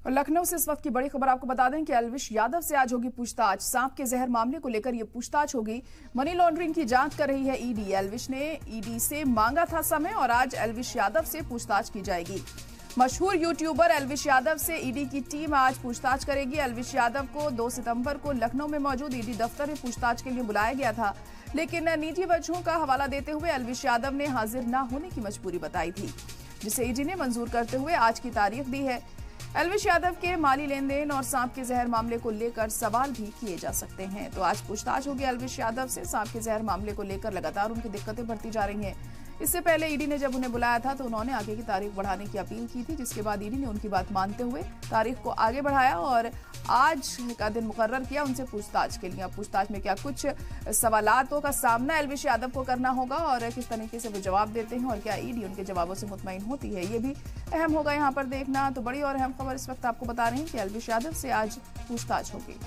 और लखनऊ से इस वक्त की बड़ी खबर आपको बता दें कि एल्विश यादव से आज होगी पूछताछ। सांप के जहर मामले को लेकर ये पूछताछ होगी। मनी लॉन्ड्रिंग की जांच कर रही है ईडी। एल्विश ने ईडी से मांगा था समय और आज एल्विश यादव से पूछताछ की जाएगी। मशहूर यूट्यूबर एल्विश यादव से ईडी की टीम आज पूछताछ करेगी। एल्विश यादव को 2 सितंबर को लखनऊ में मौजूद ईडी दफ्तर में पूछताछ के लिए बुलाया गया था, लेकिन निजी वजहों का हवाला देते हुए एल्विश यादव ने हाजिर न होने की मजबूरी बताई थी, जिसे ईडी ने मंजूर करते हुए आज की तारीख दी है। एल्विश यादव के माली लेन देन और सांप के जहर मामले को लेकर सवाल भी किए जा सकते हैं। तो आज पूछताछ होगी एल्विश यादव से। सांप के जहर मामले को लेकर लगातार उनकी दिक्कतें बढ़ती जा रही हैं। इससे पहले ईडी ने जब उन्हें बुलाया था तो उन्होंने आगे की तारीख बढ़ाने की अपील की थी, जिसके बाद ईडी ने उनकी बात मानते हुए तारीख को आगे बढ़ाया और आज का दिन मुकर्रर किया उनसे पूछताछ के लिए। अब पूछताछ में क्या कुछ सवालों का सामना एल्विश यादव को करना होगा और किस तरीके से वो जवाब देते हैं और क्या ईडी उनके जवाबों से मुतमईन होती है, ये भी अहम होगा यहाँ पर देखना। तो बड़ी और अहम खबर इस वक्त आपको बता रहे हैं कि एल्विश यादव से आज पूछताछ होगी।